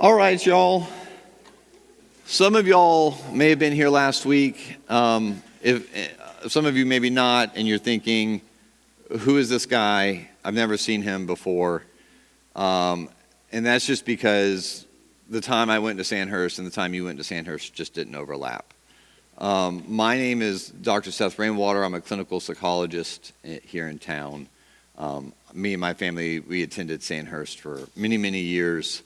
All right, y'all. Some of y'all may have been here last week. If some of you maybe not, and you're thinking, who is this guy? I've never seen him before. And that's just because the time I went to Sandhurst and the time you went to Sandhurst just didn't overlap. My name is Dr. Seth Rainwater. I'm a clinical psychologist here in town. Me and my family, we attended Sandhurst for many, many years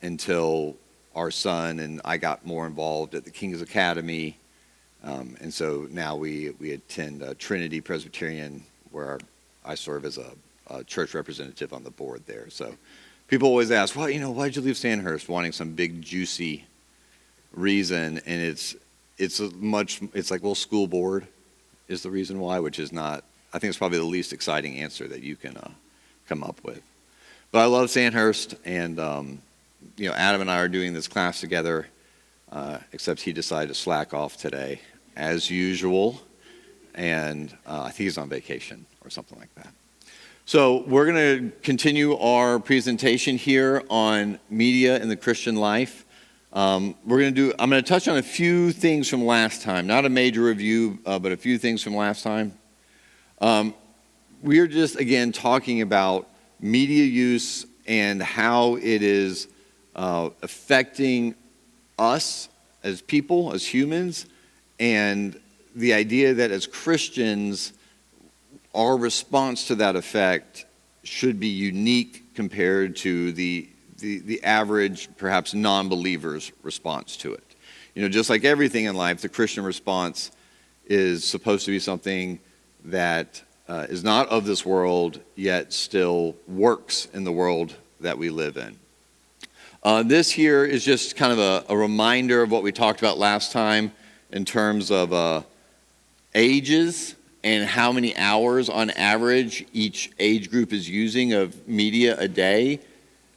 until our son and I got more involved at the King's Academy. And so now we attend Trinity Presbyterian, where I serve as a church representative on the board there. So people always ask, well, why did you leave Sandhurst? Wanting some big, juicy reason. And it's like, well, school board is the reason why, which is not, I think it's probably the least exciting answer that you can come up with. But I love Sandhurst, and Adam and I are doing this class together, except he decided to slack off today, as usual, and I think he's on vacation or something like that. So we're going to continue our presentation here on media in the Christian life. I'm going to touch on a few things from last time, not a major review, but a few things from last time. We are just, again, talking about media use and how it is affecting us as people, as humans, and the idea that as Christians, our response to that effect should be unique compared to the average, perhaps non-believer's response to it. Just like everything in life, the Christian response is supposed to be something that is not of this world, yet still works in the world that we live in. This here is just kind of a reminder of what we talked about last time in terms of ages and how many hours on average each age group is using of media a day,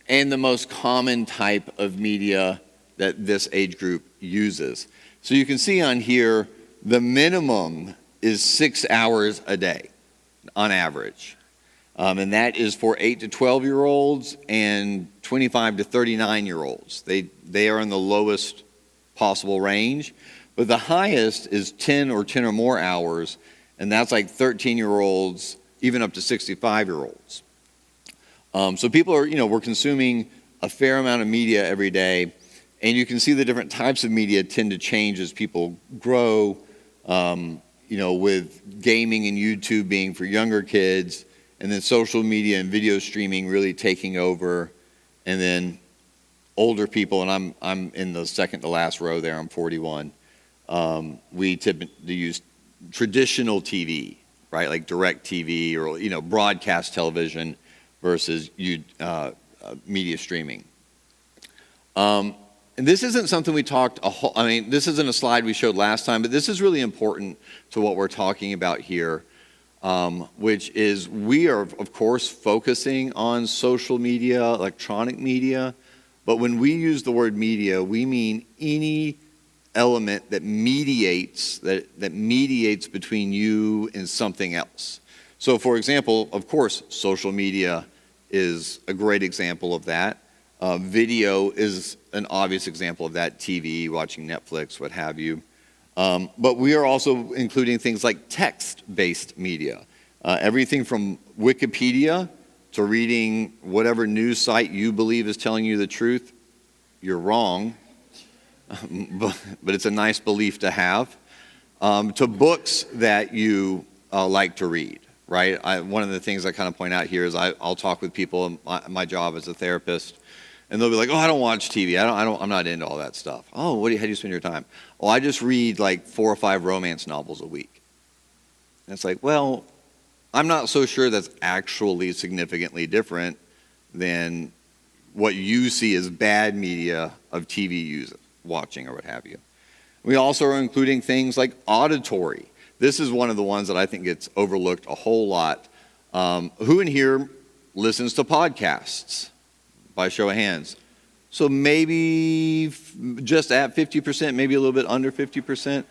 and the most common type of media that this age group uses. So you can see on here, the minimum is 6 hours a day on average. And that is for 8 to 12-year-olds and 25 to 39-year-olds. They are in the lowest possible range. But the highest is 10 or more hours, and that's like 13-year-olds, even up to 65-year-olds. So people are, we're consuming a fair amount of media every day, and you can see the different types of media tend to change as people grow, with gaming and YouTube being for younger kids, and then social media and video streaming really taking over, and then older people, and I'm in the second to last row there, I'm 41. We typically use traditional TV, right, like direct TV or broadcast television versus media streaming. And this isn't something we talked this isn't a slide we showed last time, but this is really important to what we're talking about here, which is we are, of course, focusing on social media, electronic media, but when we use the word media, we mean any element that mediates between you and something else. So, for example, of course, social media is a great example of that. Video is an obvious example of that, TV, watching Netflix, what have you. But we are also including things like text-based media. Everything from Wikipedia to reading whatever news site you believe is telling you the truth. You're wrong, but it's a nice belief to have. To books that you like to read, right? One of the things I kind of point out here is I'll talk with people in my job as a therapist, and they'll be like, "Oh, I don't watch TV. I'm not into all that stuff." "Oh, how do you spend your time?" "Well, I just read like 4 or 5 romance novels a week." And it's like, well, I'm not so sure that's actually significantly different than what you see as bad media of TV watching or what have you. We also are including things like auditory. This is one of the ones that I think gets overlooked a whole lot. Who in here listens to podcasts? By show of hands. So maybe just at 50%, maybe a little bit under 50%.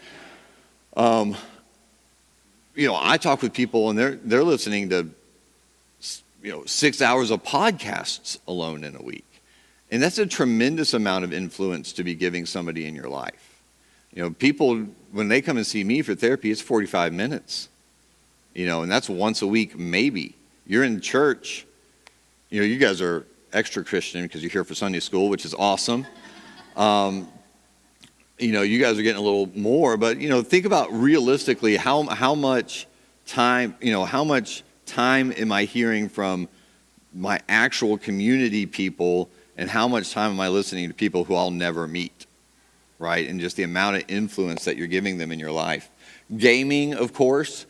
I talk with people and they're listening to 6 hours of podcasts alone in a week. And that's a tremendous amount of influence to be giving somebody in your life. You know, people, when they come and see me for therapy, it's 45 minutes. You know, and that's once a week, maybe. You're in church, you know, you guys are extra Christian because you're here for Sunday school, which is awesome. You know, you guys are getting a little more, but, you know, think about realistically how much time, you know, how much time am I hearing from my actual community people, and how much time am I listening to people who I'll never meet, right? And just the amount of influence that you're giving them in your life. Gaming, of course.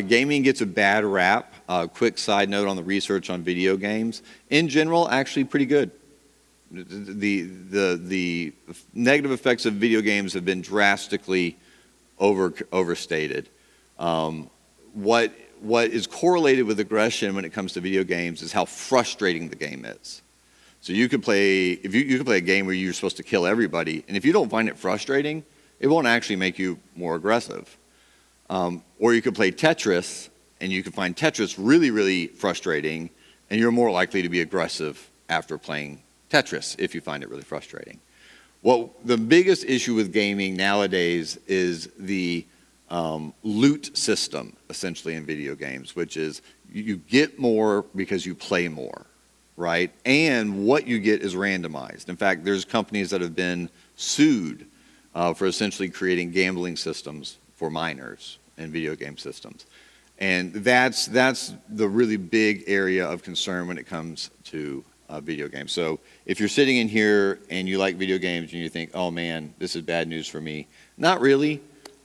Gaming gets a bad rap. Quick side note on the research on video games. In general, actually pretty good. The negative effects of video games have been drastically overstated. What is correlated with aggression when it comes to video games is how frustrating the game is. So you could play, if you could play a game where you're supposed to kill everybody, and if you don't find it frustrating, it won't actually make you more aggressive. Or you could play Tetris, and you could find Tetris really, really frustrating, and you're more likely to be aggressive after playing Tetris if you find it really frustrating. Well, the biggest issue with gaming nowadays is the loot system, essentially, in video games, which is you get more because you play more, right? And what you get is randomized. In fact, there's companies that have been sued for essentially creating gambling systems for minors and video game systems. And that's the really big area of concern when it comes to video games. So if you're sitting in here and you like video games and you think, oh man, this is bad news for me, not really,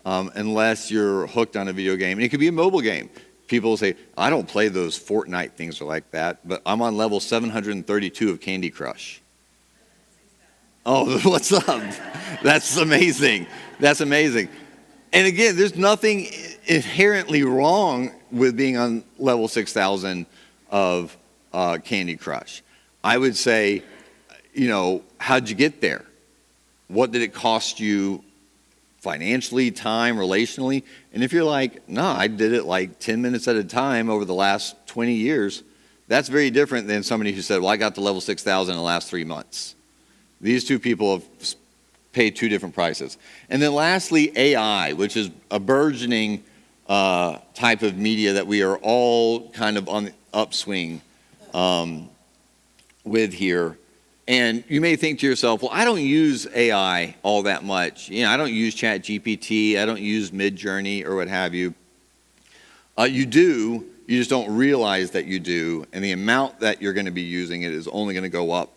unless you're hooked on a video game. And it could be a mobile game. People say, I don't play those Fortnite things or like that, but I'm on level 732 of Candy Crush. Oh, what's up? That's amazing. That's amazing. And again, there's nothing inherently wrong with being on level 6,000 of Candy Crush. I would say, you know, how'd you get there? What did it cost you financially, time, relationally? And if you're like, no, I did it like 10 minutes at a time over the last 20 years, that's very different than somebody who said, well, I got to level 6,000 in the last 3 months. These two people have paid two different prices. And then lastly, AI, which is a burgeoning type of media that we are all kind of on the upswing with here. And you may think to yourself, well, I don't use AI all that much. You know, I don't use ChatGPT, I don't use Midjourney or what have you. You do, you just don't realize that you do, and the amount that you're going to be using it is only going to go up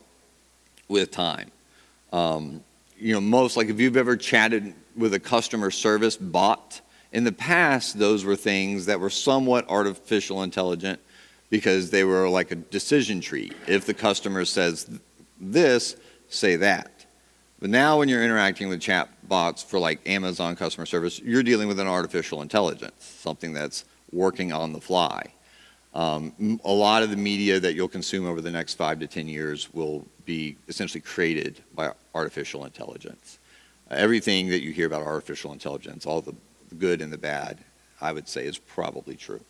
with time. You know, most, like if you've ever chatted with a customer service bot, in the past, those were things that were somewhat artificial intelligent because they were like a decision tree. If the customer says this, say that. But now when you're interacting with chat bots for like Amazon customer service, you're dealing with an artificial intelligence, something that's working on the fly. A lot of the media that you'll consume over the next 5 to 10 years will be essentially created by artificial intelligence. Everything that you hear about artificial intelligence, all the good and the bad, I would say is probably true.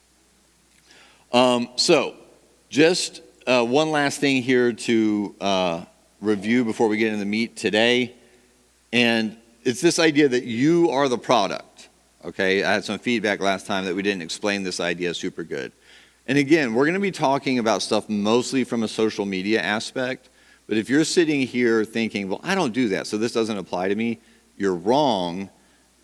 So just one last thing here to review before we get into the meat today. And it's this idea that you are the product. Okay, I had some feedback last time that we didn't explain this idea super good. And again, we're going to be talking about stuff mostly from a social media aspect. But if you're sitting here thinking, well, I don't do that, so this doesn't apply to me, you're wrong.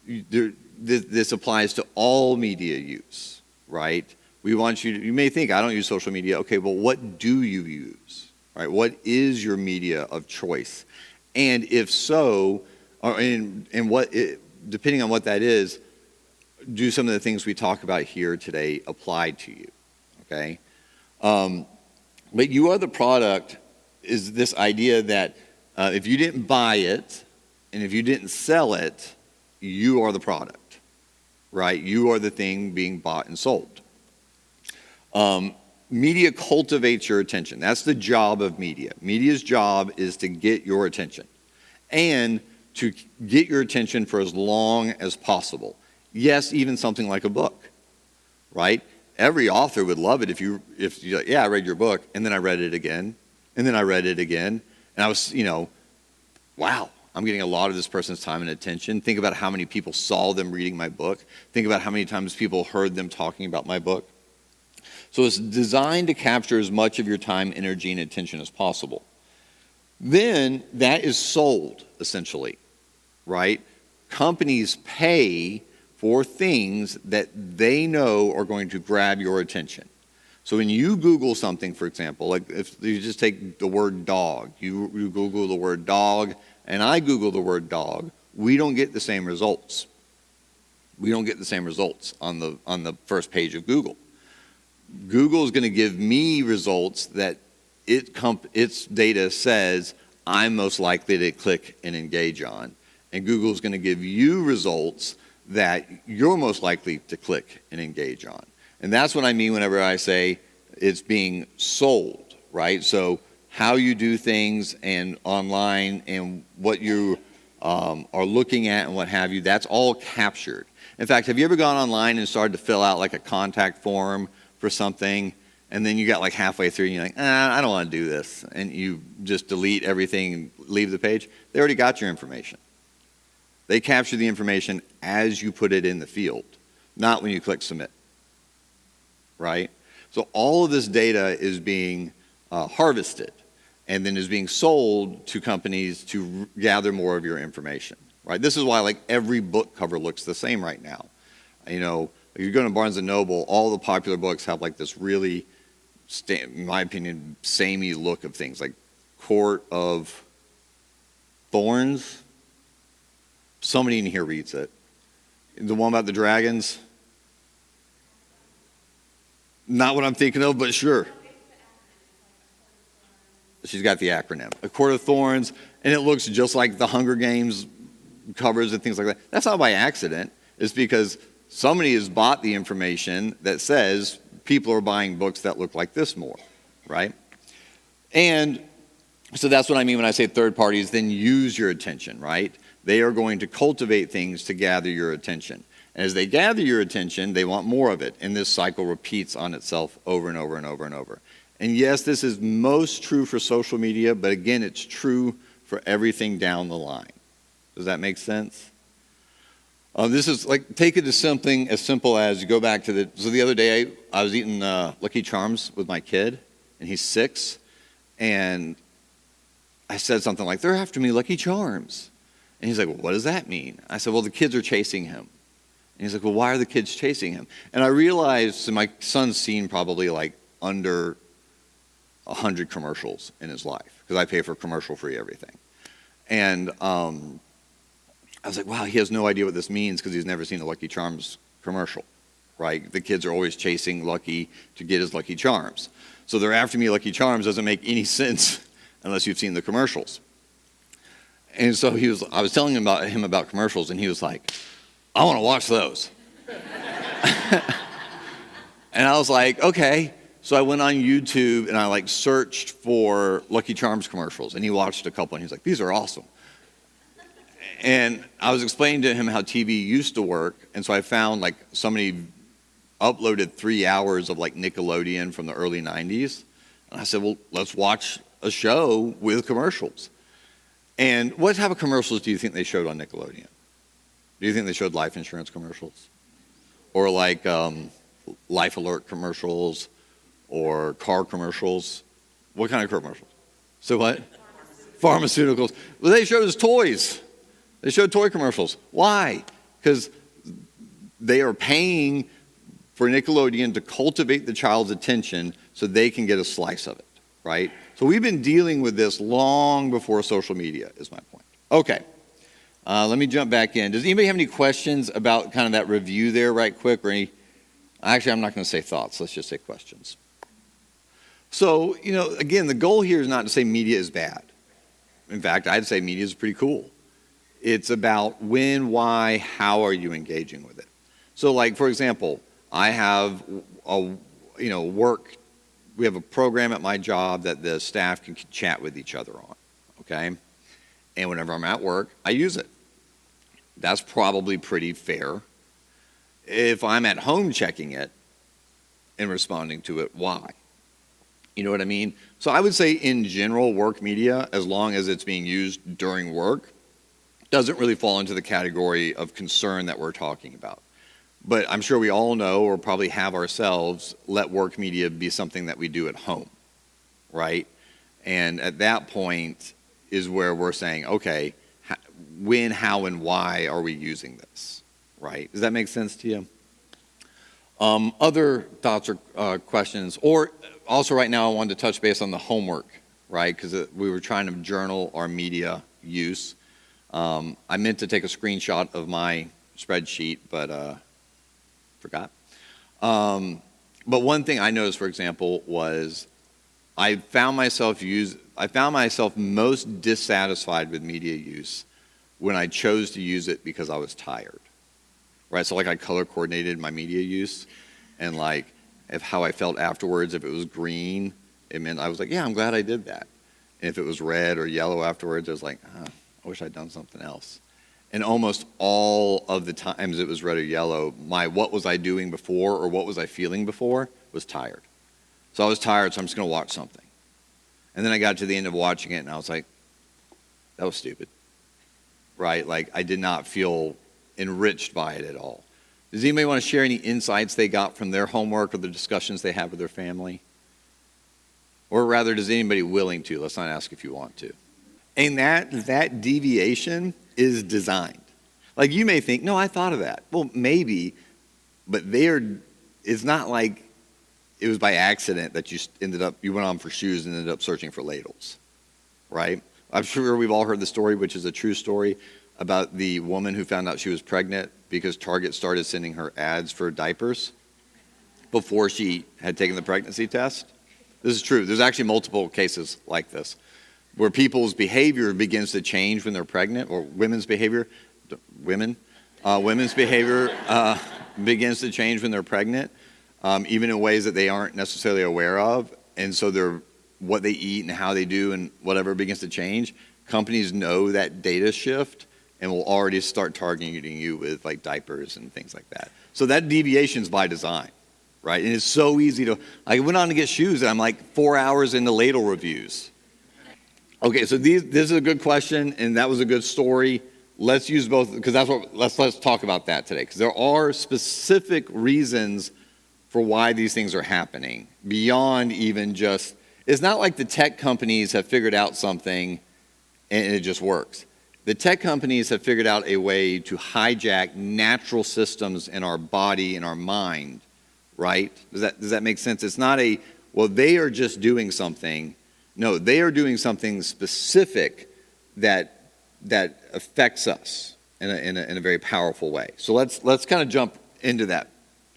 This applies to all media use, right? We want you may think, I don't use social media. Okay, well, what do you use, right? What is your media of choice? And if so, and what, depending on what that is, do some of the things we talk about here today apply to you, okay? But you are the product is this idea that if you didn't buy it and if you didn't sell it, you are the product, right? You are the thing being bought and sold. Media cultivates your attention. That's the job of media. Media's job is to get your attention and to get your attention for as long as possible. Yes, even something like a book, right? Every author would love it if you yeah, I read your book, and then I read it again, and then I read it again, And I was, wow, I'm getting a lot of this person's time and attention. Think about how many people saw them reading my book. Think about how many times people heard them talking about my book. So it's designed to capture as much of your time, energy, and attention as possible. Then that is sold, essentially, right? Companies pay for things that they know are going to grab your attention. So when you Google something, for example, like if you just take the word dog, you Google the word dog, and I Google the word dog, we don't get the same results. We don't get the same results on the first page of Google. Google is going to give me results that its data says I'm most likely to click and engage on. And Google is going to give you results that you're most likely to click and engage on. And that's what I mean whenever I say it's being sold, right? So how you do things and online and what you are looking at and what have you, that's all captured. In fact, have you ever gone online and started to fill out like a contact form for something, and then you got like halfway through and you're like, I don't want to do this, and you just delete everything and leave the page? They already got your information. They capture the information as you put it in the field, not when you click submit, right? So all of this data is being harvested and then is being sold to companies to gather more of your information, right? This is why like every book cover looks the same right now. You know, if you go to Barnes & Noble, all the popular books have like this really, in my opinion, samey look of things, like Court of Thorns. Somebody in here reads it. The one about the dragons? Not what I'm thinking of, but sure. She's got the acronym. A Court of Thorns, and it looks just like the Hunger Games covers and things like that. That's not by accident. It's because somebody has bought the information that says people are buying books that look like this more, right? And so that's what I mean when I say third parties then use your attention, right? They are going to cultivate things to gather your attention. And as they gather your attention, they want more of it. And this cycle repeats on itself over and over and over and over. And yes, this is most true for social media, but again, it's true for everything down the line. Does that make sense? This is like, take it to something as simple as you go back to so the other day I was eating Lucky Charms with my kid, and he's 6, and I said something like, they're after me, Lucky Charms. And he's like, well, what does that mean? I said, well, the kids are chasing him. And he's like, well, why are the kids chasing him? And I realized, so my son's seen probably like under 100 commercials in his life, because I pay for commercial-free everything. And I was like, wow, he has no idea what this means because he's never seen a Lucky Charms commercial, right? The kids are always chasing Lucky to get his Lucky Charms. So they're after me Lucky Charms doesn't make any sense unless you've seen the commercials. And so I was telling him about commercials, and he was like, I want to watch those. And I was like, okay. So I went on YouTube and I like searched for Lucky Charms commercials, and he watched a couple, and he's like, these are awesome. And I was explaining to him how TV used to work, and so I found like somebody uploaded 3 hours of like Nickelodeon from the early 90s. And I said, well, let's watch a show with commercials. And what type of commercials do you think they showed on Nickelodeon? Do you think they showed life insurance commercials? Or like Life Alert commercials? Or car commercials? What kind of commercials? So what? Pharmaceuticals. Well, they showed us toys. They showed toy commercials. Why? Because they are paying for Nickelodeon to cultivate the child's attention so they can get a slice of it, right? So we've been dealing with this long before social media, is my point. Okay, let me jump back in. Does anybody have any questions about kind of that review there right quick? Or actually, I'm not going to say thoughts. Let's just say questions. So, again, the goal here is not to say media is bad. In fact, I'd say media is pretty cool. It's about when, why, how are you engaging with it. So, like, for example, I have we have a program at my job that the staff can chat with each other on, okay? And whenever I'm at work, I use it. That's probably pretty fair. If I'm at home checking it and responding to it, why? You know what I mean? So I would say in general, work media, as long as it's being used during work, doesn't really fall into the category of concern that we're talking about. But I'm sure we all know, or probably have ourselves, let work media be something that we do at home, right? And at that point is where we're saying, okay, when, how, and why are we using this, right? Does that make sense to you? Other thoughts or questions, or also right now I wanted to touch base on the homework, right? Because we were trying to journal our media use. I meant to take a screenshot of my spreadsheet, but forgot. But one thing I noticed, for example, was I found myself most dissatisfied with media use when I chose to use it because I was tired. Right, so like I color coordinated my media use, and like if how I felt afterwards, if it was green, it meant I was like, yeah, I'm glad I did that. And if it was red or yellow afterwards, I was like, I wish I'd done something else. And almost all of the times it was red or yellow, my what was I doing before or what was I feeling before was tired. So I was tired, so I'm just going to watch something. And then I got to the end of watching it, and I was like, that was stupid. Right, like I did not feel enriched by it at all. Does anybody want to share any insights they got from their homework or the discussions they had with their family? Or rather, does anybody willing to? Let's not ask if you want to. And that deviation is designed. Like you may think, no, I thought of that. Well, maybe, but it's not like it was by accident that you went on for shoes and ended up searching for ladles, right? I'm sure we've all heard the story, which is a true story, about the woman who found out she was pregnant because Target started sending her ads for diapers before she had taken the pregnancy test. This is true. There's actually multiple cases like this where people's behavior begins to change when they're pregnant, or women's behavior begins to change when they're pregnant, even in ways that they aren't necessarily aware of. And so what they eat and how they do and whatever begins to change. Companies know that data shift and will already start targeting you with like diapers and things like that. So that deviation is by design, right? And it's so easy I went on to get shoes and I'm like 4 hours into ladle reviews. Okay, so this is a good question and that was a good story. Let's use both, because let's talk about that today, because there are specific reasons for why these things are happening beyond even just, it's not like the tech companies have figured out something and it just works. The tech companies have figured out a way to hijack natural systems in our body and our mind, right? Does that make sense? It's not they are just doing something. No, they are doing something specific that affects us in a very powerful way. So let's kind of jump into that.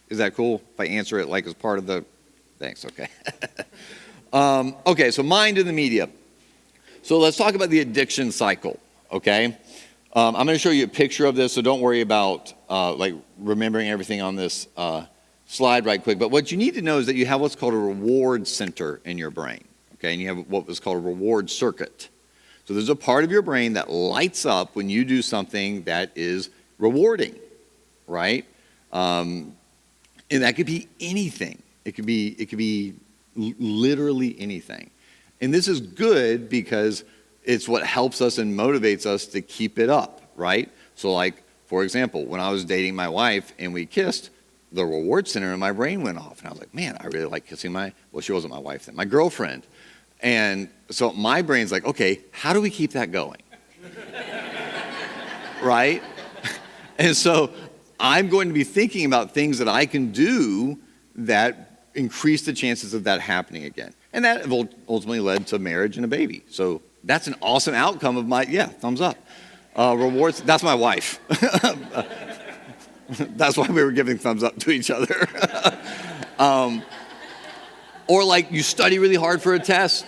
Is that cool if I answer it like as part of the, thanks, okay. Okay, so mind in the media. So let's talk about the addiction cycle. Okay, I'm going to show you a picture of this, so don't worry about like remembering everything on this slide right quick. But what you need to know is that you have what's called a reward center in your brain. Okay, and you have what was called a reward circuit. So there's a part of your brain that lights up when you do something that is rewarding, right? And that could be anything. It could be literally anything. And this is good because it's what helps us and motivates us to keep it up, right? So like, for example, when I was dating my wife and we kissed, the reward center in my brain went off. And I was like, man, I really like kissing she wasn't my wife then, my girlfriend. And so my brain's like, okay, how do we keep that going? Right? And so I'm going to be thinking about things that I can do that increase the chances of that happening again. And that ultimately led to marriage and a baby. So that's an awesome outcome of thumbs up. Rewards, that's my wife. That's why we were giving thumbs up to each other. Or like you study really hard for a test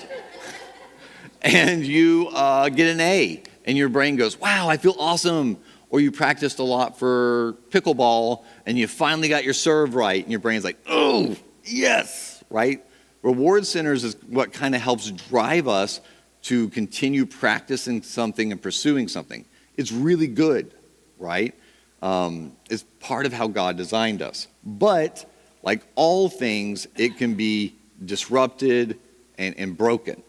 and you get an A and your brain goes, wow, I feel awesome. Or you practiced a lot for pickleball and you finally got your serve right and your brain's like, oh, yes, right? Reward centers is what kind of helps drive us to continue practicing something and pursuing something. It's really good, right? It's part of how God designed us. But like all things, it can be disrupted, and broken.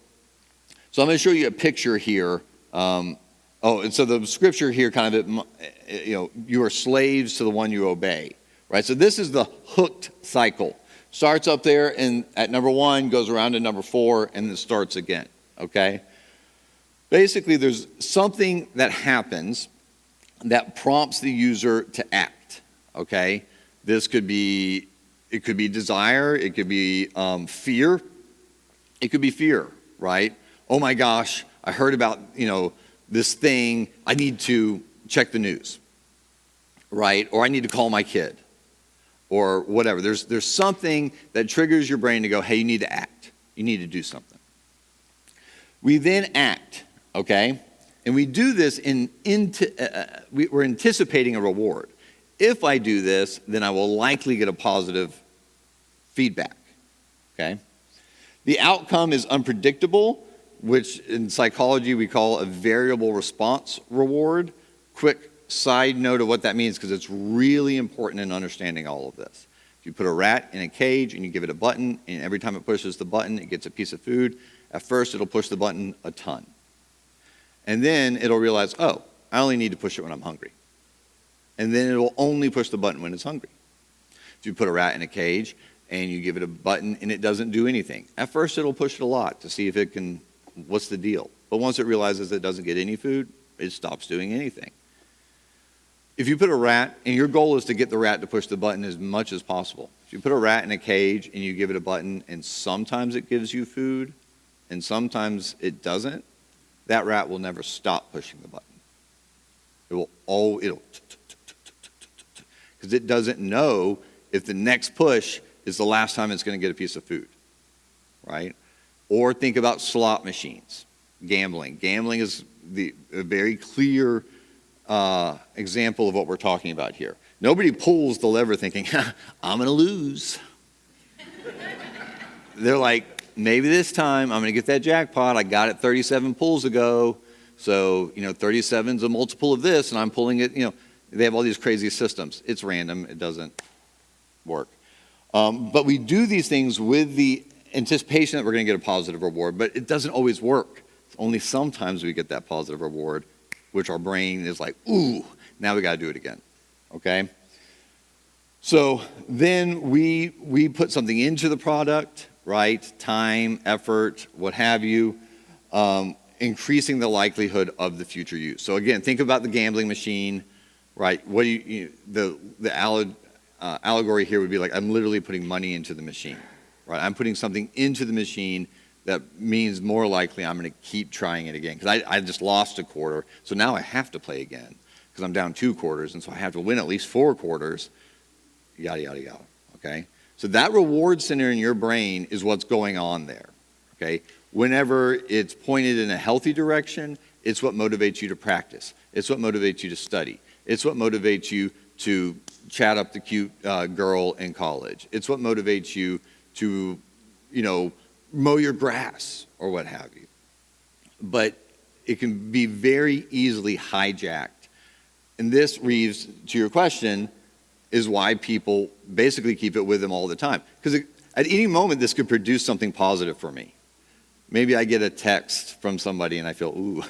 So I'm going to show you a picture here. And so the scripture here kind of, you are slaves to the one you obey, right? So this is the hooked cycle. Starts up there and at number 1, goes around to number 4, and then starts again, okay? Basically, there's something that happens that prompts the user to act, okay? It could be desire, it could be fear, it could be fear, right? Oh my gosh, I heard about, this thing, I need to check the news, right? Or I need to call my kid, or whatever. There's something that triggers your brain to go, hey, you need to act. You need to do something. We then act, okay? And we do this we're anticipating a reward. If I do this, then I will likely get a positive feedback, okay? The outcome is unpredictable, which in psychology we call a variable response reward. Quick side note of what that means, because it's really important in understanding all of this. If you put a rat in a cage and you give it a button, and every time it pushes the button, it gets a piece of food, at first it'll push the button a ton. And then it'll realize, oh, I only need to push it when I'm hungry. And then it will only push the button when it's hungry. If you put a rat in a cage and you give it a button and it doesn't do anything, at first it'll push it a lot to see if it can, what's the deal? But once it realizes it doesn't get any food, it stops doing anything. If you put a rat, and your goal is to get the rat to push the button as much as possible. If you put a rat in a cage and you give it a button and sometimes it gives you food and sometimes it doesn't, that rat will never stop pushing the button. Because it doesn't know if the next push is the last time it's going to get a piece of food, right? Or think about slot machines, gambling. Gambling is a very clear example of what we're talking about here. Nobody pulls the lever thinking, I'm going to lose. They're like, maybe this time I'm going to get that jackpot. I got it 37 pulls ago. So, 37 is a multiple of this, and I'm pulling it, They have all these crazy systems. It's random. It doesn't work. But we do these things with the anticipation that we're going to get a positive reward, but it doesn't always work. Only sometimes we get that positive reward, which our brain is like, ooh, now we got to do it again, okay? So then we put something into the product, right? Time, effort, what have you, increasing the likelihood of the future use. So again, think about the gambling machine, right? What do the allegory here would be like, I'm literally putting money into the machine, right? I'm putting something into the machine that means more likely I'm going to keep trying it again. Because I just lost a quarter, so now I have to play again because I'm down 2 quarters, and so I have to win at least 4 quarters, yada, yada, yada, okay? So that reward center in your brain is what's going on there, okay? Whenever it's pointed in a healthy direction, it's what motivates you to practice. It's what motivates you to study. It's what motivates you to chat up the cute girl in college. It's what motivates you to, mow your grass or what have you. But it can be very easily hijacked. And this, Reeves, to your question, is why people basically keep it with them all the time. Because at any moment, this could produce something positive for me. Maybe I get a text from somebody and I feel, ooh,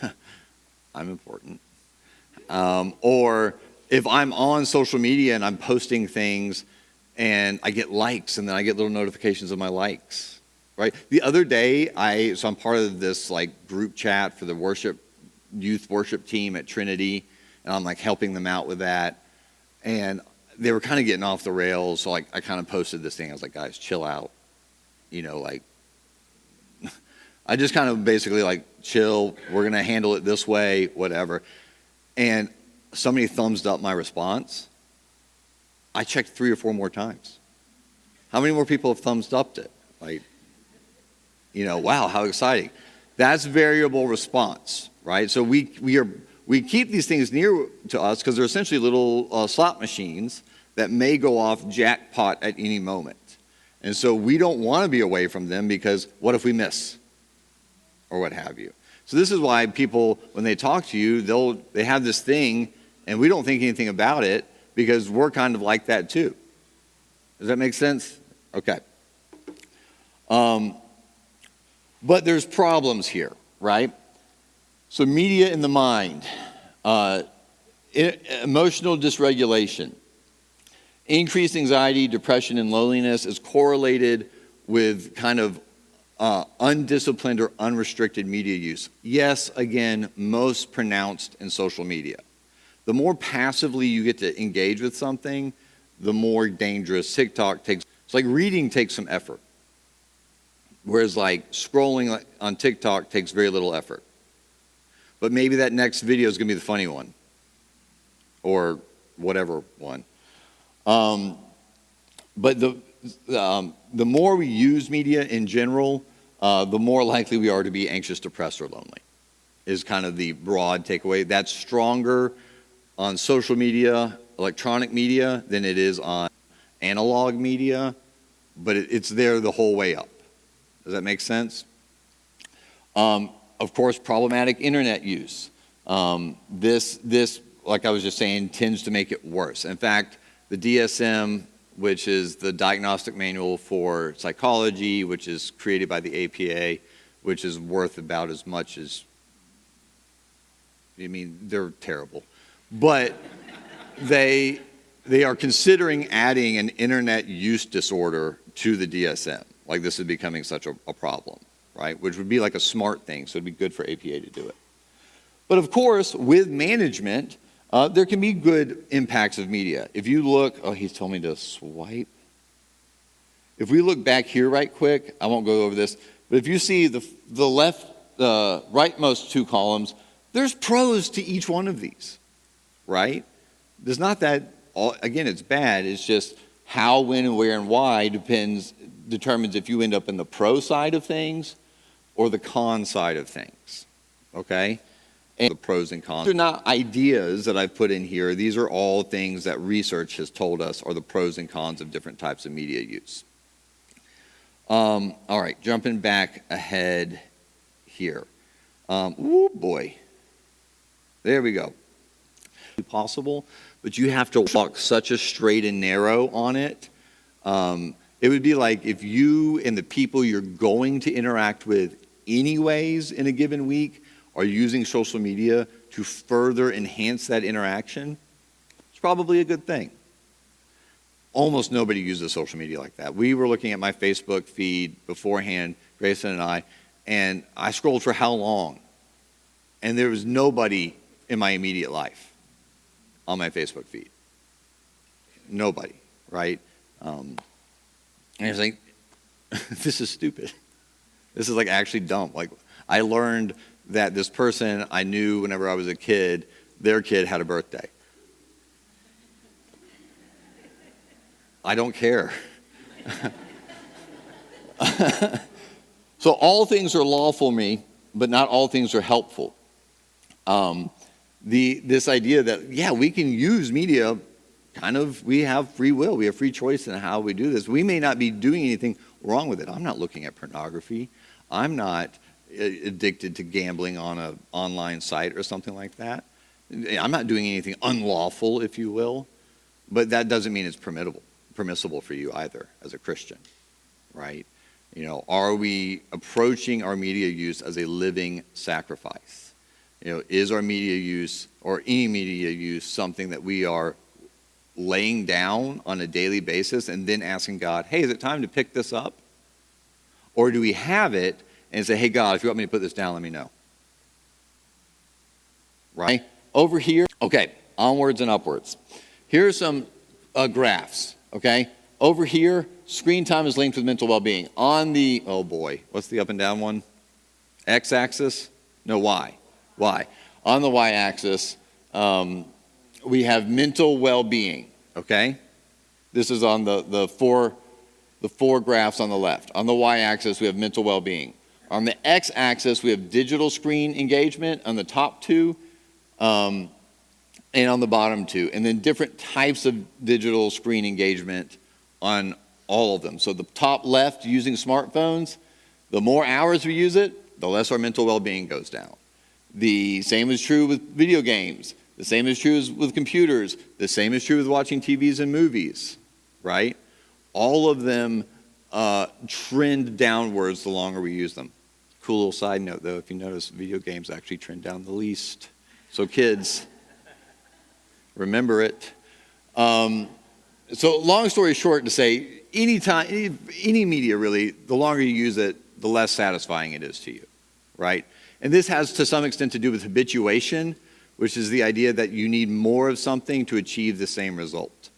I'm important. Or if I'm on social media and I'm posting things and I get likes and then I get little notifications of my likes. Right. The other day, I'm part of this group chat for the youth worship team at Trinity, and I'm helping them out with that. And they were kind of getting off the rails, so I kind of posted this thing. I was like, guys, chill out. I just kind of basically chill. We're gonna handle it this way, whatever. And somebody thumbs up my response. I checked 3 or 4 more times. How many more people have thumbs upped it? Wow, how exciting. That's variable response, right? So we keep these things near to us because they're essentially little slot machines that may go off jackpot at any moment. And so we don't want to be away from them because what if we miss? Or what have you. So this is why people, when they talk to you, they have this thing and we don't think anything about it because we're kind of like that too. Does that make sense? Okay. But there's problems here, right? So media in the mind, emotional dysregulation, increased anxiety, depression, and loneliness is correlated with kind of undisciplined or unrestricted media use. Yes, again, most pronounced in social media. The more passively you get to engage with something, the more dangerous TikTok takes. It's like reading takes some effort. Whereas like scrolling on TikTok takes very little effort. But maybe that next video is going to be the funny one. Or whatever one. But the more we use media in general, the more likely we are to be anxious, depressed, or lonely, is kind of the broad takeaway. That's stronger on social media, electronic media, than it is on analog media, but it's there the whole way up. Does that make sense? Of course, problematic internet use. This, like I was just saying, tends to make it worse. In fact, the DSM, which is the Diagnostic Manual for Psychology, which is created by the APA, which is worth about as much as, they're terrible. But they are considering adding an internet use disorder to the DSM. Like this is becoming such a problem, right? Which would be like a smart thing, so it'd be good for APA to do it. But of course, with management, there can be good impacts of media. If you look, he's told me to swipe. If we look back here right quick, I won't go over this, but if you see the rightmost two columns, there's pros to each one of these, right? There's not that, again, it's bad. It's just how, when, and where, and why determines if you end up in the pro side of things or the con side of things, okay? And the pros and cons. These are not ideas that I've put in here. These are all things that research has told us are the pros and cons of different types of media use. All right, jumping back ahead here. Oh boy. There we go. Possible, but you have to walk such a straight and narrow on it. It would be like if you and the people you're going to interact with anyways in a given week are using social media to further enhance that interaction, it's probably a good thing. Almost nobody uses social media like that. We were looking at my Facebook feed beforehand, Grayson and I scrolled for how long? And there was nobody in my immediate life on my Facebook feed. Nobody, right? And I was like, this is stupid. This is like actually dumb. Like I learned that this person I knew whenever I was a kid, their kid had a birthday. I don't care. So all things are lawful me, but not all things are helpful. This idea that, yeah, we can use media, we have free will. We have free choice in how we do this. We may not be doing anything wrong with it. I'm not looking at pornography. I'm not addicted to gambling on an online site or something like that. I'm not doing anything unlawful, if you will, but that doesn't mean it's permissible for you either as a Christian, right? Are we approaching our media use as a living sacrifice? Is our media use or any media use something that we are laying down on a daily basis and then asking God, hey, is it time to pick this up? Or do we have it and say, hey, God, if you want me to put this down, let me know. Right? Over here, okay, onwards and upwards. Here are some graphs, okay? Over here, screen time is linked with mental well-being. On the, oh boy, what's the up and down one? X-axis? No, Y. Y. On the Y-axis, we have mental well-being, okay? This is on the four graphs on the left. On the Y-axis, we have mental well-being. On the X-axis, we have digital screen engagement on the top two, and on the bottom two. And then different types of digital screen engagement on all of them. So the top left, using smartphones, the more hours we use it, the less our mental well-being goes down. The same is true with video games. The same is true with computers. The same is true with watching TVs and movies, right? All of them trend downwards the longer we use them. Cool little side note, though, if you notice, video games actually trend down the least. So kids, remember it. So long story short to say, any media really, the longer you use it, the less satisfying it is to you, right? And this has to some extent to do with habituation, which is the idea that you need more of something to achieve the same result,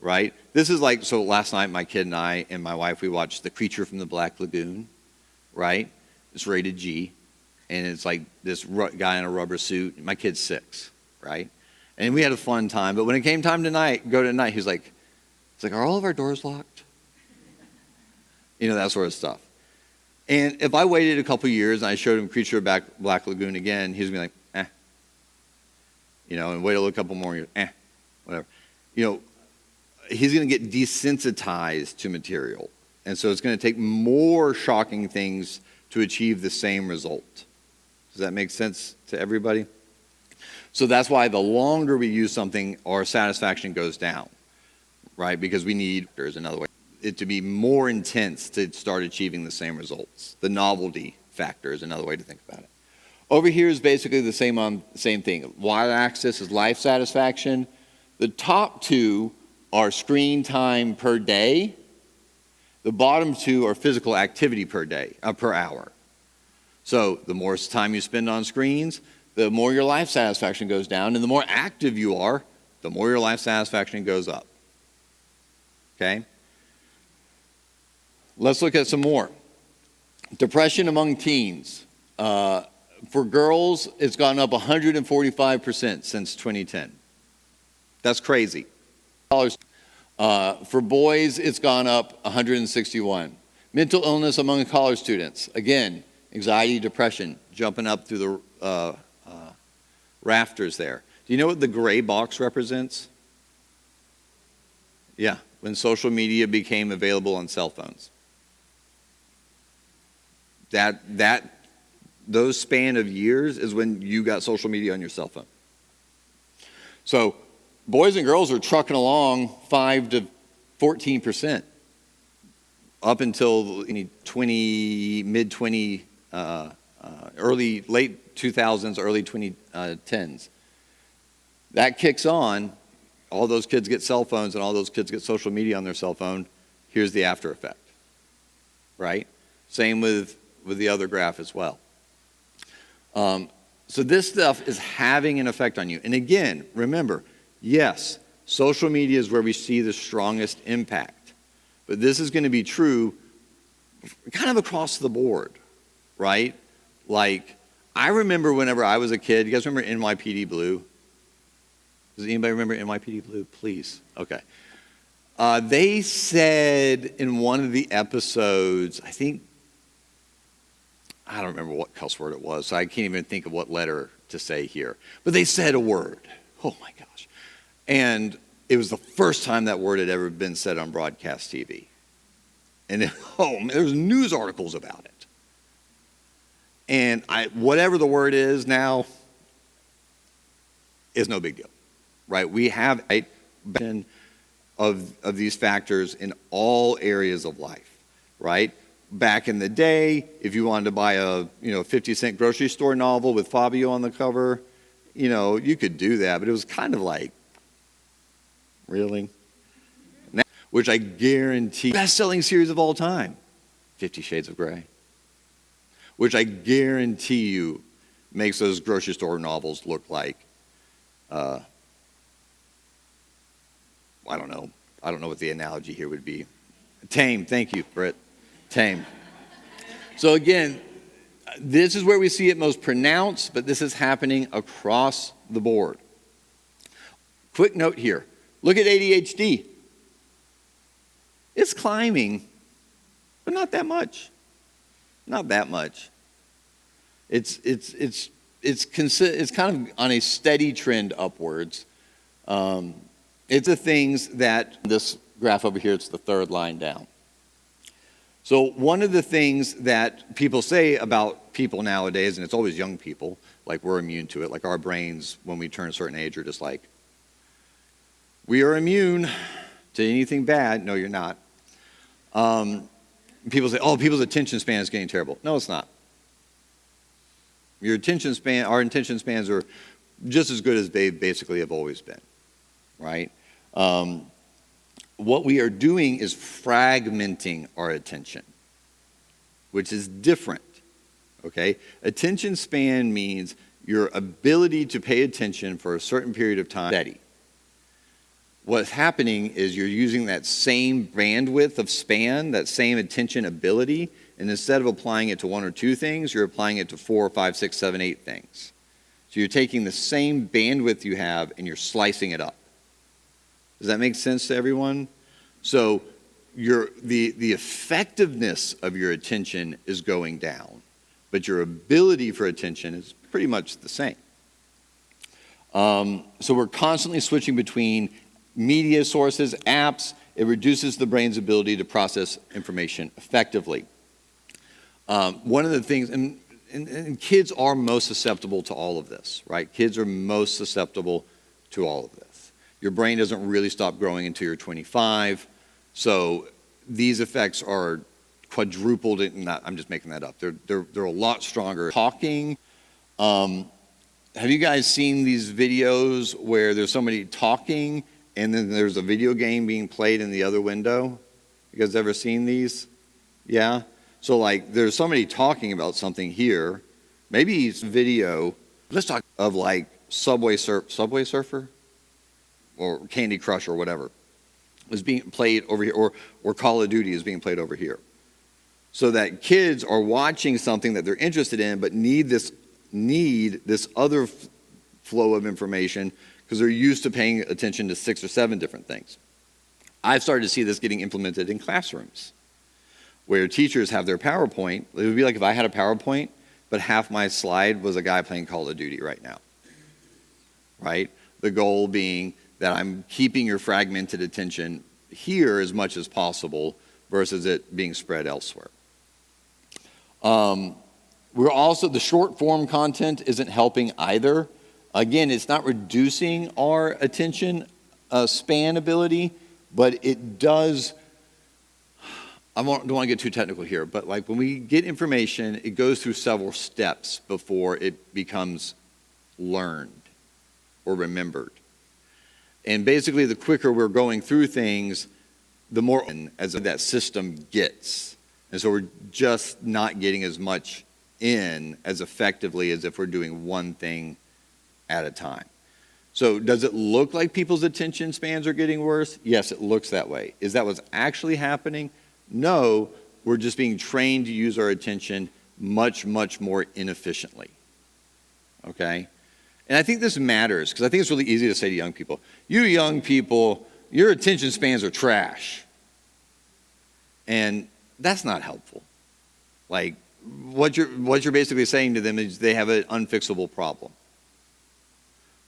right? This is like, so last night my kid and I and my wife, we watched The Creature from the Black Lagoon, right? It's rated G, and it's like this guy in a rubber suit. My kid's 6, right? And we had a fun time, but when it came time to go to night, he's like, are all of our doors locked? You know, that sort of stuff. And if I waited a couple years and I showed him Creature of Black Lagoon again, he's going to be like, You know, and wait a couple more years, whatever. You know, he's going to get desensitized to material. And so it's going to take more shocking things to achieve the same result. Does that make sense to everybody? So that's why the longer we use something, our satisfaction goes down, right? Because we need, there's another way, it to be more intense to start achieving the same results. The novelty factor is another way to think about it. Over here is basically the same thing. Y-axis is life satisfaction. The top two are screen time per day. The bottom two are physical activity per day, per hour. So the more time you spend on screens, the more your life satisfaction goes down, and the more active you are, the more your life satisfaction goes up. Okay? Let's look at some more. Depression among teens. For girls, it's gone up 145% since 2010. That's crazy. For boys, it's gone up 161. Mental illness among college students. Again, anxiety, depression, jumping up through the rafters there. Do you know what the gray box represents? Yeah, when social media became available on cell phones. Those span of years is when you got social media on your cell phone. So boys and girls are trucking along 5 to 14% up until late 20s, early 2010s. That kicks on. All those kids get cell phones and all those kids get social media on their cell phone. Here's the after effect, right? Same with the other graph as well. So this stuff is having an effect on you. And again, remember, yes, social media is where we see the strongest impact. But this is going to be true kind of across the board, right? Like, I remember whenever I was a kid, you guys remember NYPD Blue? Does anybody remember NYPD Blue? Please. Okay. They said in one of the episodes, I don't remember what cuss word it was, so I can't even think of what letter to say here. But they said a word. Oh my gosh. And it was the first time that word had ever been said on broadcast TV. And there was news articles about it. And whatever the word is now is no big deal, right? We have of these factors in all areas of life, right? Back in the day, if you wanted to buy a 50-cent grocery store novel with Fabio on the cover, you could do that, but it was kind of like, really? Now, which I guarantee, best-selling series of all time, 50 Shades of Grey, which I guarantee you makes those grocery store novels look like, I don't know what the analogy here would be. Tame, thank you, Britt. Tame. So again, this is where we see it most pronounced, but this is happening across the board. Quick note here. Look at ADHD. It's climbing, but not that much. Not that much. It's kind of on a steady trend upwards. It's the things that this graph over here, it's the third line down. So one of the things that people say about people nowadays, and it's always young people, like we're immune to it, like our brains when we turn a certain age are just like, we are immune to anything bad. No, you're not. People say, oh, people's attention span is getting terrible. No, it's not. Our attention spans are just as good as they basically have always been, right? What we are doing is fragmenting our attention, which is different, okay? Attention span means your ability to pay attention for a certain period of time steady. What's happening is you're using that same bandwidth of span, that same attention ability, and instead of applying it to one or two things, you're applying it to 4, 5, 6, 7, 8 things. So you're taking the same bandwidth you have and you're slicing it up. Does that make sense to everyone? So the effectiveness of your attention is going down, but your ability for attention is pretty much the same. So we're constantly switching between media sources, apps. It reduces the brain's ability to process information effectively. One of the things, and kids are most susceptible to all of this, right? Kids are most susceptible to all of this. Your brain doesn't really stop growing until you're 25, so these effects are quadrupled. I'm just making that up. They're a lot stronger. Talking. Have you guys seen these videos where there's somebody talking and then there's a video game being played in the other window? You guys ever seen these? Yeah? So like there's somebody talking about something here. Maybe it's video. Let's talk of like Subway Surfer or Candy Crush or whatever is being played over here, or Call of Duty is being played over here. So that kids are watching something that they're interested in but need this other flow of information because they're used to paying attention to 6 or 7 different things. I've started to see this getting implemented in classrooms where teachers have their PowerPoint. It would be like if I had a PowerPoint, but half my slide was a guy playing Call of Duty right now, right? The goal being that I'm keeping your fragmented attention here as much as possible versus it being spread elsewhere. We're also, the short form content isn't helping either. Again, it's not reducing our attention span ability, but it does. Don't want to get too technical here, but like when we get information, it goes through several steps before it becomes learned or remembered. And basically, the quicker we're going through things, the more as that system gets. And so we're just not getting as much in as effectively as if we're doing one thing at a time. So does it look like people's attention spans are getting worse? Yes, it looks that way. Is that what's actually happening? No, we're just being trained to use our attention much, much more inefficiently. Okay? And I think this matters because I think it's really easy to say to young people, you young people, your attention spans are trash. And that's not helpful. Like, what you're basically saying to them is they have an unfixable problem.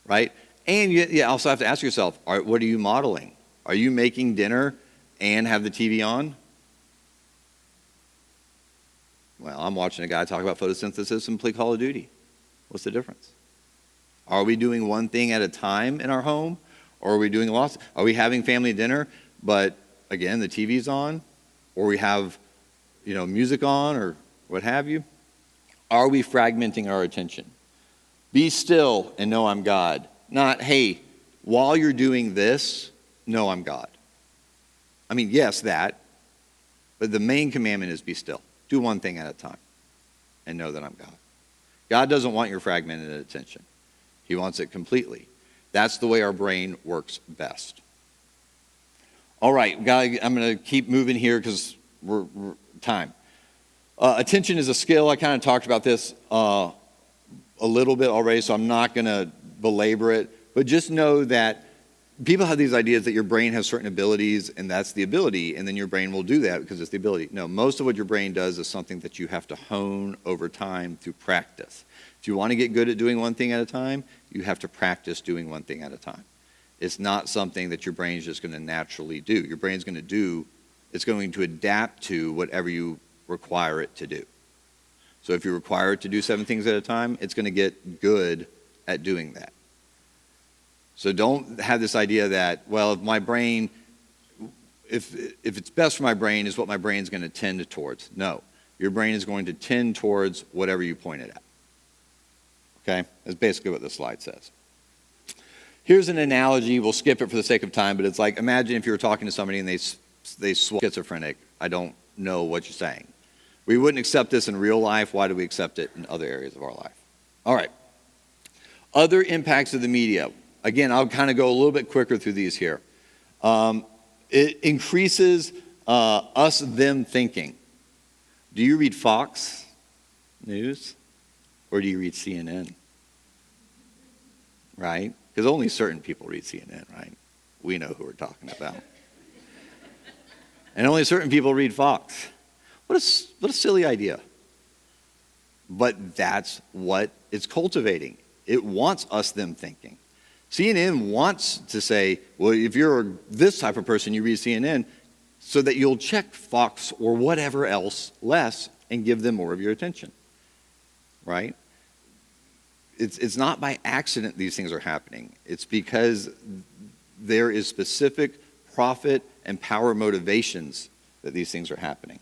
Right? And you also have to ask yourself, what are you modeling? Are you making dinner and have the TV on? Well, I'm watching a guy talk about photosynthesis and play Call of Duty. What's the difference? Are we doing one thing at a time in our home? Or are we doing lots? Are we having family dinner, but again, the TV's on? Or we have, music on or what have you? Are we fragmenting our attention? Be still and know I'm God. Not, hey, while you're doing this, know I'm God. I mean, yes, that. But the main commandment is be still. Do one thing at a time and know that I'm God. God doesn't want your fragmented attention. He wants it completely. That's the way our brain works best. All right, I'm going to keep moving here because we're time. Attention is a skill. I kind of talked about this a little bit already, so I'm not going to belabor it. But just know that people have these ideas that your brain has certain abilities, and that's the ability, and then your brain will do that because it's the ability. No, most of what your brain does is something that you have to hone over time through practice. If you want to get good at doing one thing at a time, you have to practice doing one thing at a time. It's not something that your brain's just going to naturally do. Your brain's going to do, it's going to adapt to whatever you require it to do. So if you require it to do 7 things at a time, it's going to get good at doing that. So don't have this idea that, well, if my brain, if it's best for my brain is what my brain's going to tend towards. No, your brain is going to tend towards whatever you point it at. Okay? That's basically what the slide says. Here's an analogy. We'll skip it for the sake of time, but it's like, imagine if you were talking to somebody and they swore schizophrenic. I don't know what you're saying. We wouldn't accept this in real life. Why do we accept it in other areas of our life? All right. Other impacts of the media. Again, I'll kind of go a little bit quicker through these here. It increases them thinking. Do you read Fox News or do you read CNN? Right? Because only certain people read CNN, right? We know who we're talking about. And only certain people read Fox. What a silly idea. But that's what it's cultivating. It wants them thinking. CNN wants to say, well, if you're this type of person, you read CNN, so that you'll check Fox or whatever else less and give them more of your attention. Right? It's not by accident these things are happening. It's because there is specific profit and power motivations that these things are happening.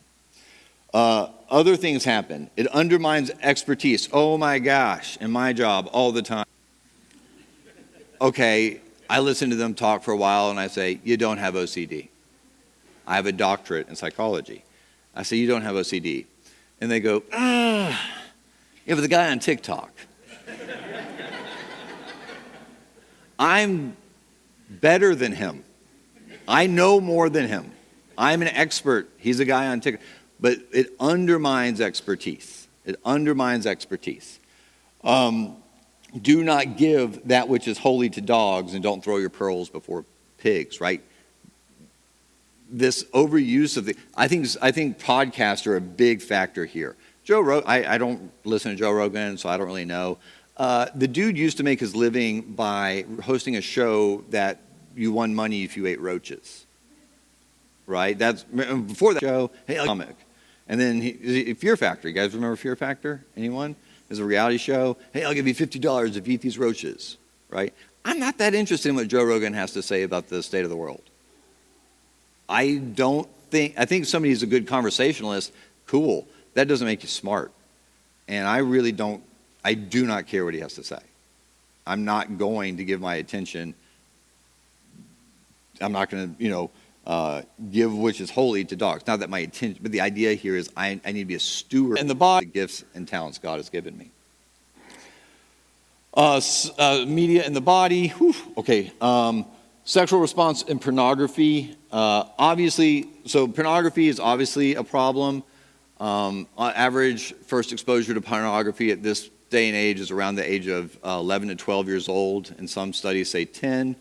Other things happen. It undermines expertise. Oh my gosh, in my job all the time. Okay, I listen to them talk for a while and I say, you don't have OCD. I have a doctorate in psychology. I say, you don't have OCD. And they go, yeah, but the guy on TikTok. I'm better than him. I know more than him. I'm an expert. He's a guy on TikTok. But it undermines expertise. It undermines expertise. Do not give that which is holy to dogs and don't throw your pearls before pigs, right? This overuse of I think podcasts are a big factor here. Joe Rogan, I don't listen to Joe Rogan, so I don't really know. The dude used to make his living by hosting a show that you won money if you ate roaches, right? That's before that show. Hey, comic, and then Fear Factor. You guys remember Fear Factor? Anyone? There's a reality show. Hey, I'll give you $50 if you eat these roaches, right? I'm not that interested in what Joe Rogan has to say about the state of the world. I think somebody who's a good conversationalist, cool. That doesn't make you smart. And I do not care what he has to say. I'm not going to give my attention. I'm not going to, give which is holy to dogs. Not that my attention, but the idea here is I need to be a steward and the body, the gifts and talents God has given me. Media in the body. Whew, okay. Sexual response in pornography. Obviously, so pornography is obviously a problem. Average first exposure to pornography at this day and age is around the age of 11 to 12 years old, and some studies say 10.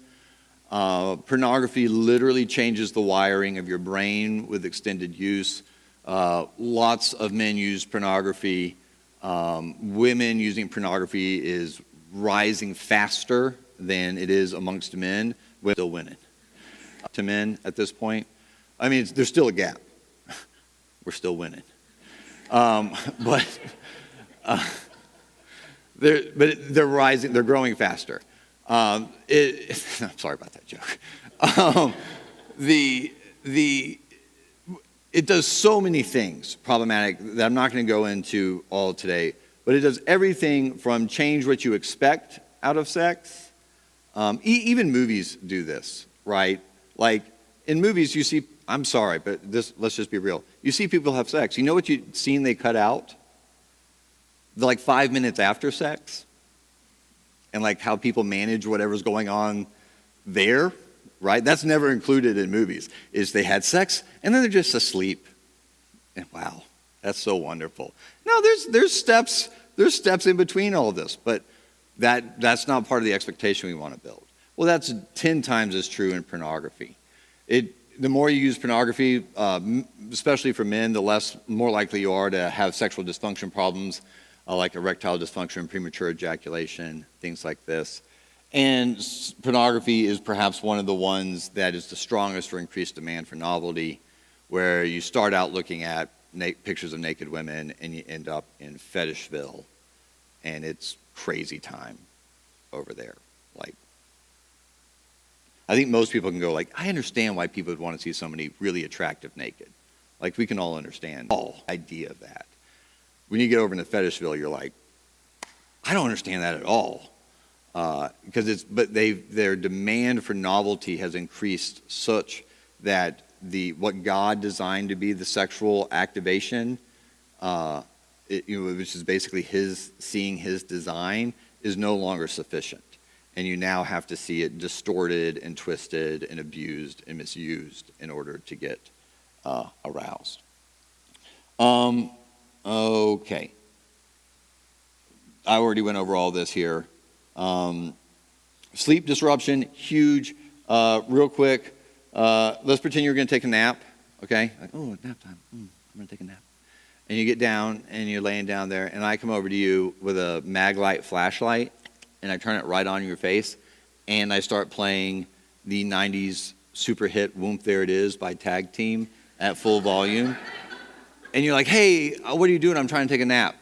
Pornography literally changes the wiring of your brain with extended use. Lots of men use pornography. Women using pornography is rising faster than it is amongst men. We're still winning. To men at this point, I mean, there's still a gap. We're still winning. But they're rising, they're growing faster. I'm sorry about that joke. It does so many things problematic that I'm not going to go into all today, but it does everything from change what you expect out of sex. Even movies do this, right? Like in movies you see, I'm sorry, but let's just be real. You see people have sex. You know what scene they cut out? Like 5 minutes after sex? And like how people manage whatever's going on there, right? That's never included in movies, is they had sex and then they're just asleep. And wow, that's so wonderful. No, there's steps in between all of this, but that's not part of the expectation we want to build. Well, that's 10 times as true in pornography. The more you use pornography, especially for men, the more likely you are to have sexual dysfunction problems, like erectile dysfunction, premature ejaculation, things like this. And pornography is perhaps one of the ones that is the strongest for increased demand for novelty, where you start out looking at pictures of naked women and you end up in Fetishville, and it's crazy time over there. Like, I think most people can go like, I understand why people would want to see somebody really attractive naked. Like, we can all understand the idea of that. When you get over into Fetishville, you're like, I don't understand that at all. But their demand for novelty has increased such that what God designed to be the sexual activation, which is basically seeing his design, is no longer sufficient. And you now have to see it distorted and twisted and abused and misused in order to get aroused. Okay. I already went over all this here. Sleep disruption, huge. Real quick, let's pretend you're going to take a nap, okay? Like, oh, nap time. I'm going to take a nap. And you get down, and you're laying down there, and I come over to you with a Maglite flashlight, and I turn it right on your face, and I start playing the 90s super hit Whoomp There It Is by Tag Team at full volume. And you're like, hey, what are you doing? I'm trying to take a nap.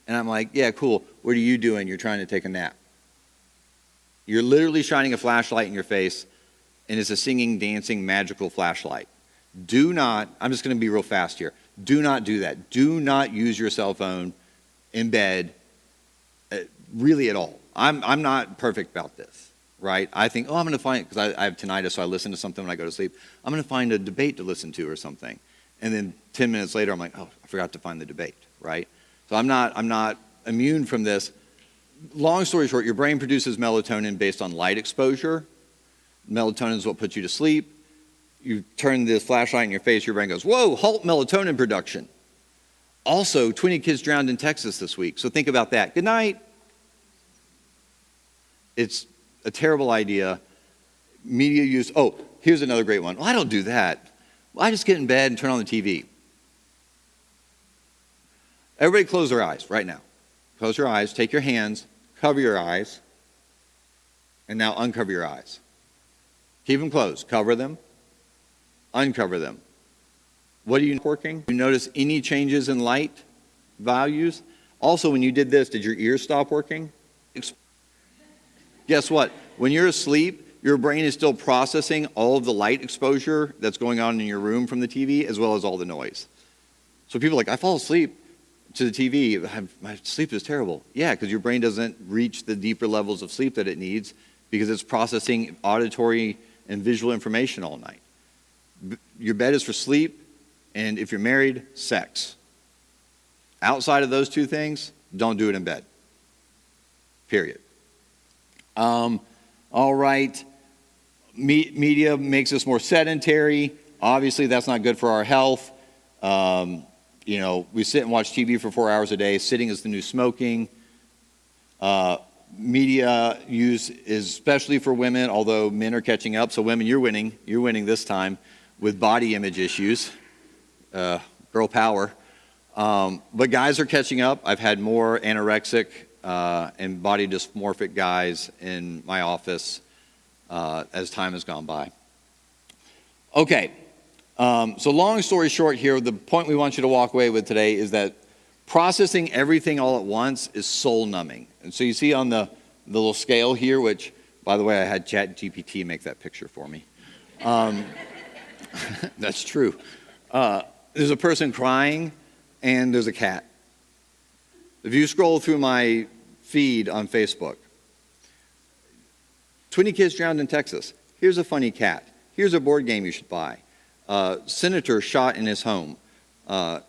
And I'm like, yeah, cool. What are you doing? You're trying to take a nap. You're literally shining a flashlight in your face, and it's a singing, dancing, magical flashlight. Do not, I'm just going to be real fast here. Do not do that. Do not use your cell phone in bed, really at all. I'm not perfect about this, right? I think, I'm going to find, because I have tinnitus, so I listen to something when I go to sleep. I'm going to find a debate to listen to or something. And then 10 minutes later, I'm like, I forgot to find the debate, right? So I'm not immune from this. Long story short, your brain produces melatonin based on light exposure. Melatonin is what puts you to sleep. You turn this flashlight in your face, your brain goes, whoa, halt melatonin production. Also, 20 kids drowned in Texas this week, so think about that. Good night. It's a terrible idea. Media use, here's another great one. Well, I don't do that. Well, I just get in bed and turn on the TV. Everybody close their eyes right now. Close your eyes, take your hands, cover your eyes, and now uncover your eyes. Keep them closed. Cover them, uncover them. What are you working? Do you notice any changes in light values? Also, when you did this, did your ears stop working? Guess what? When you're asleep, your brain is still processing all of the light exposure that's going on in your room from the TV, as well as all the noise. So people are like, I fall asleep to the TV, my sleep is terrible. Yeah, because your brain doesn't reach the deeper levels of sleep that it needs because it's processing auditory and visual information all night. Your bed is for sleep, and if you're married, sex. Outside of those two things, don't do it in bed. Period. All right. Media makes us more sedentary. Obviously, that's not good for our health. We sit and watch TV for 4 hours a day. Sitting is the new smoking. Media use is especially for women, although men are catching up. So women, you're winning. You're winning this time with body image issues. Girl power. But guys are catching up. I've had more anorexic and body dysmorphic guys in my office as time has gone by. Okay. So long story short here, the point we want you to walk away with today is that processing everything all at once is soul numbing. And so you see on the little scale here, which, by the way, I had ChatGPT make that picture for me. That's true. There's a person crying and there's a cat. If you scroll through my feed on Facebook, 20 kids drowned in Texas. Here's a funny cat. Here's a board game you should buy. Senator shot in his home.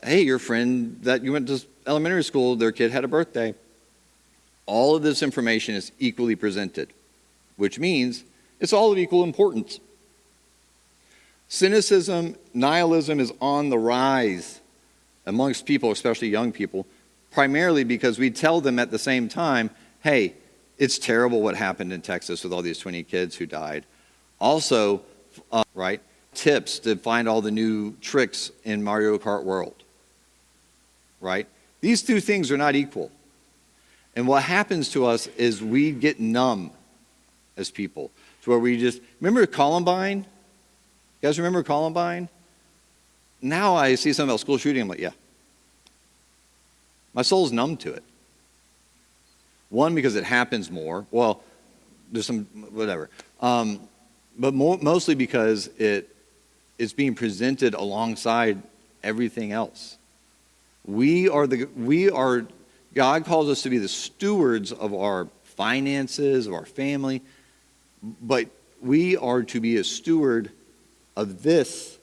Hey, your friend that you went to elementary school, their kid had a birthday. All of this information is equally presented, which means it's all of equal importance. Cynicism, nihilism is on the rise amongst people, especially young people, primarily because we tell them at the same time, hey, it's terrible what happened in Texas with all these 20 kids who died. Also, right? Tips to find all the new tricks in Mario Kart World, right? These two things are not equal. And what happens to us is we get numb as people to where we just, remember Columbine? You guys remember Columbine? Now I see something about school shooting, I'm like, yeah. My soul's numb to it. One, because it happens more. Well, there's some, whatever. But mostly because it's being presented alongside everything else. We are God calls us to be the stewards of our finances, of our family, but we are to be a steward of this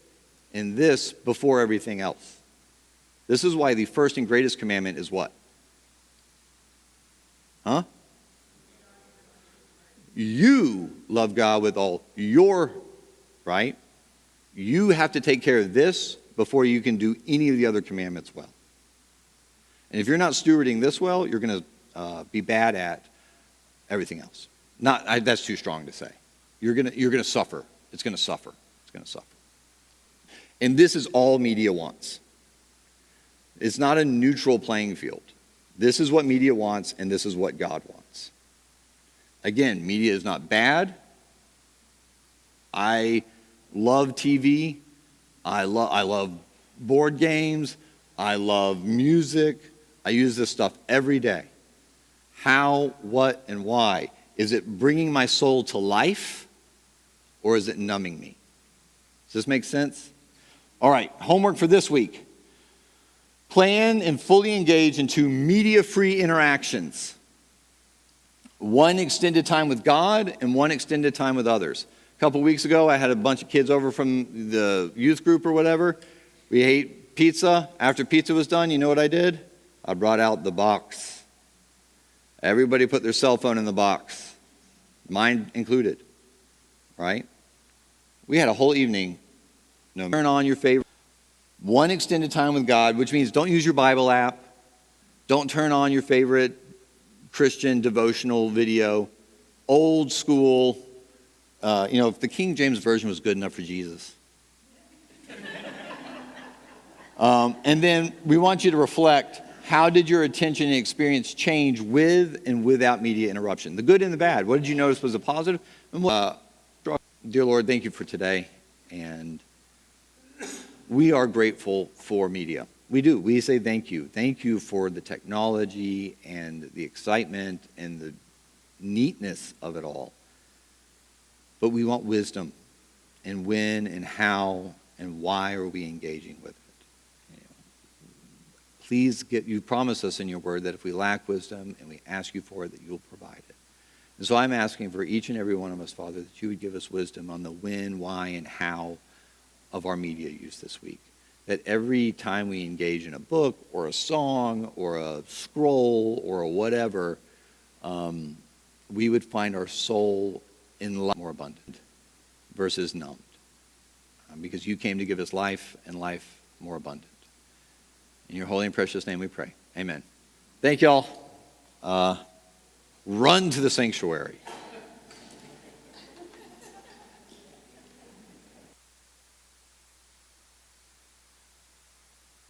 and this before everything else. This is why the first and greatest commandment is what? You love God with all your, right? You have to take care of this before you can do any of the other commandments well. And if you're not stewarding this well, you're going to be bad at everything else. That's too strong to say. You're going to suffer. It's going to suffer. It's going to suffer. And this is all media wants. It's not a neutral playing field. This is what media wants, and this is what God wants. Again, media is not bad. I love TV. I love board games. I love music. I use this stuff every day. How, what, and why? Is it bringing my soul to life, or is it numbing me? Does this make sense? All right, homework for this week. Plan and fully engage into media-free interactions. One extended time with God and one extended time with others. A couple weeks ago, I had a bunch of kids over from the youth group or whatever. We ate pizza. After pizza was done, you know what I did? I brought out the box. Everybody put their cell phone in the box, mine included, right? We had a whole evening. No, turn on your favorite. One extended time with God, which means don't use your Bible app. Don't turn on your favorite Christian devotional video. Old school. If the King James Version was good enough for Jesus. And then we want you to reflect, how did your attention and experience change with and without media interruption? The good and the bad. What did you notice was a positive? Dear Lord, thank you for today. And we are grateful for media. We do. We say thank you. Thank you for the technology and the excitement and the neatness of it all. But we want wisdom and when and how and why are we engaging with it. Please you promise us in your word that if we lack wisdom and we ask you for it, that you'll provide it. And so I'm asking for each and every one of us, Father, that you would give us wisdom on the when, why, and how of our media use this week. That every time we engage in a book or a song or a scroll or a whatever, we would find our soul in life more abundant versus numbed. Because you came to give us life and life more abundant. In your holy and precious name we pray. Amen. Thank y'all. Run to the sanctuary.